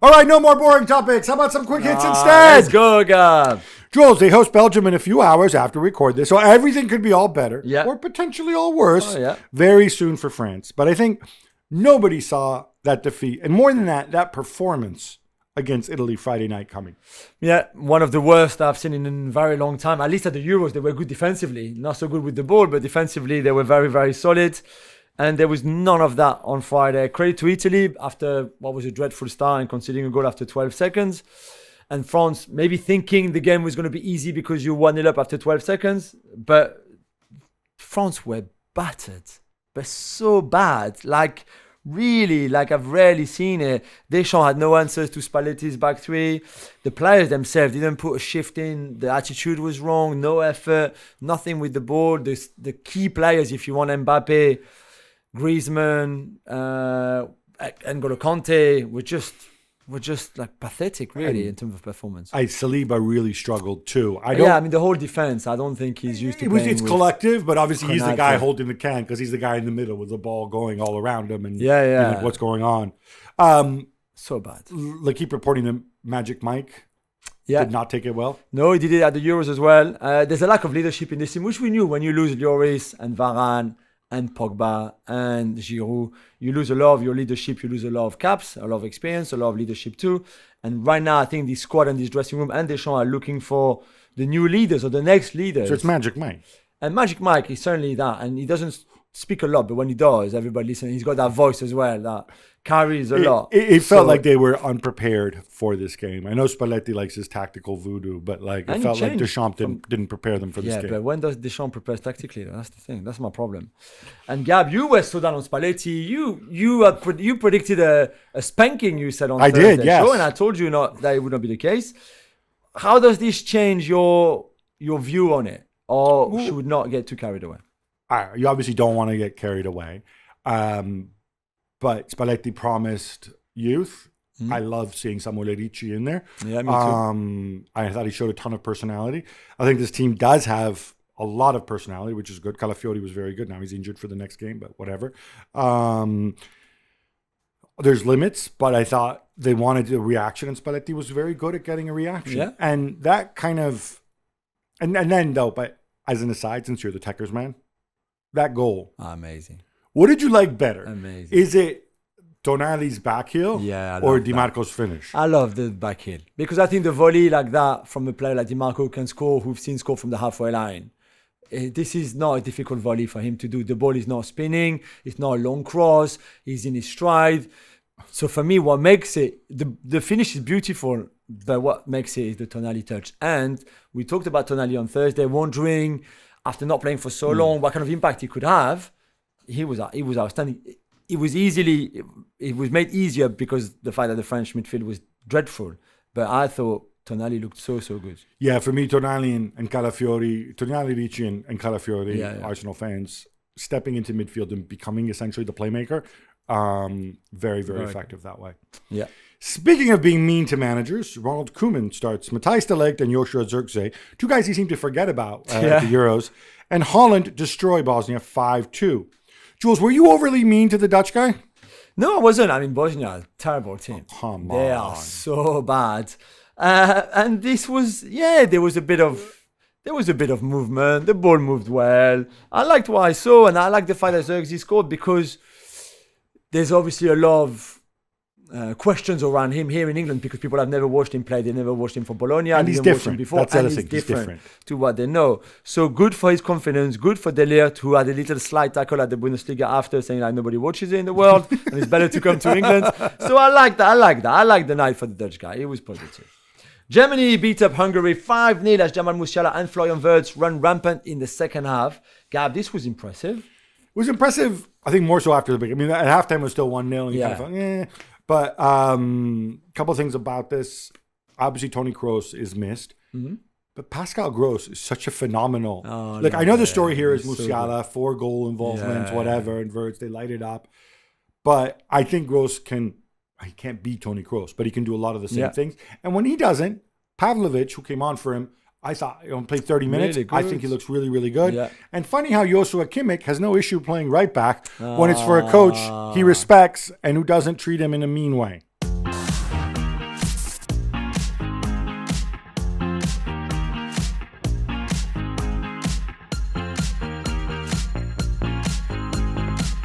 All right, no more boring topics. How about some quick hits instead? Let's go, Gab. Jules, they host Belgium in a few hours after we record this, so everything could be all better or potentially all worse very soon for France. But I think nobody saw that defeat, and more than that, that performance against Italy Friday night coming. Yeah, one of the worst I've seen in a very long time. At least at the Euros, they were good defensively. Not so good with the ball, but defensively, they were very, very solid. And there was none of that on Friday. Credit to Italy after what was a dreadful start and conceding a goal after 12 seconds. And France maybe thinking the game was going to be easy because you 1-0 up after 12 seconds. But France were battered. But so bad. Really, I've rarely seen it. Deschamps had no answers to Spalletti's back three. The players themselves didn't put a shift in. The attitude was wrong. No effort. Nothing with the ball. The key players, if you want Mbappe, Griezmann, N'Golo Kante, were just like pathetic, really, in terms of performance. Saliba really struggled too. The whole defense. I don't think he's used to playing. It's collective, but obviously he's the guy holding the can because he's the guy in the middle with the ball going all around him and like, what's going on. So bad. Keep reporting that Magic Mike did not take it well. No, he did it at the Euros as well. There's a lack of leadership in this team, which we knew when you lose Lloris and Varane and Pogba and Giroud, you lose a lot of your leadership, you lose a lot of caps, a lot of experience, a lot of leadership too. And right now, I think this squad and this dressing room and Deschamps are looking for the new leaders or the next leaders. So it's Magic Mike. And Magic Mike is certainly that. And he doesn't speak a lot, but when he does, everybody listens. He's got that voice as well that carries a lot. It felt like they were unprepared for this game. I know Spalletti likes his tactical voodoo, but it felt like Deschamps didn't prepare them for this game. Yeah, but when does Deschamps prepare tactically? That's the thing. That's my problem. And Gab, you were so down on Spalletti. You predicted a spanking, you said on Thursday show, and I told you that it would not be the case. How does this change your view on it? Or should we not get too carried away? You obviously don't want to get carried away. But Spalletti promised youth. I love seeing Samuel Ricci in there. Yeah, me too. I thought he showed a ton of personality. I think this team does have a lot of personality, which is good. Calafiori was very good. Now he's injured for the next game, but whatever. There's limits, but I thought they wanted a reaction, and Spalletti was very good at getting a reaction. Yeah. And that kind of... And then, though, but as an aside, since you're the Techers man, that goal. Amazing. What did you like better? Amazing. Is it Tonali's back heel or Dimarco's finish? I love the back heel because I think the volley like that from a player like Dimarco can score, who've seen score from the halfway line. This is not a difficult volley for him to do. The ball is not spinning. It's not a long cross. He's in his stride. So for me, what makes it, the finish is beautiful, but what makes it is the Tonali touch. And we talked about Tonali on Thursday, wondering, after not playing for so long, what kind of impact he could have. He was outstanding. It was made easier because the fact that the French midfield was dreadful. But I thought Tonali looked so good. Yeah, for me, Tonali and Calafiori, Tonali, Ricci and Calafiori, Arsenal fans, stepping into midfield and becoming essentially the playmaker. Very effective that way. Yeah. Speaking of being mean to managers, Ronald Koeman starts Matthijs de Ligt and Joshua Zirkzee, two guys he seemed to forget about at the Euros. And Holland destroy Bosnia 5-2. Jules, were you overly mean to the Dutch guy? No, I wasn't. I mean, Bosnia, terrible team. Oh, come they are so bad. And this was, there was a bit of movement. The ball moved well. I liked what I saw, and I liked the fact that Zirkzee scored because there's obviously a lot of questions around him here in England because people have never watched him play. They never watched him for Bologna. And he's different. Before, that's the other thing. He's different to what they know. So good for his confidence. Good for De Ligt, who had a little slight tackle at the Bundesliga after saying like nobody watches it in the world and it's better to come to England. So I like that. I like the night for the Dutch guy. It was positive. Germany beat up Hungary 5-0 as Jamal Musiala and Florian Wirtz run rampant in the second half. Gab, this was impressive. It was impressive, I think, more so after the break. I mean, at halftime it was still 1-0. And you kind of thought, But a couple of things about this. Obviously, Toni Kroos is missed. Mm-hmm. But Pascal Gross is such a phenomenal... I know the story here is Musiala, 4 goal involvements, whatever, and Wirtz, they light it up. But I think Gross he can't beat Toni Kroos, but he can do a lot of the same things. And when he doesn't, Pavlovic, who came on for him, I thought he played 30 minutes. Really I think he looks really, really good. Yeah. And funny how Joshua Kimmich has no issue playing right back when it's for a coach he respects and who doesn't treat him in a mean way.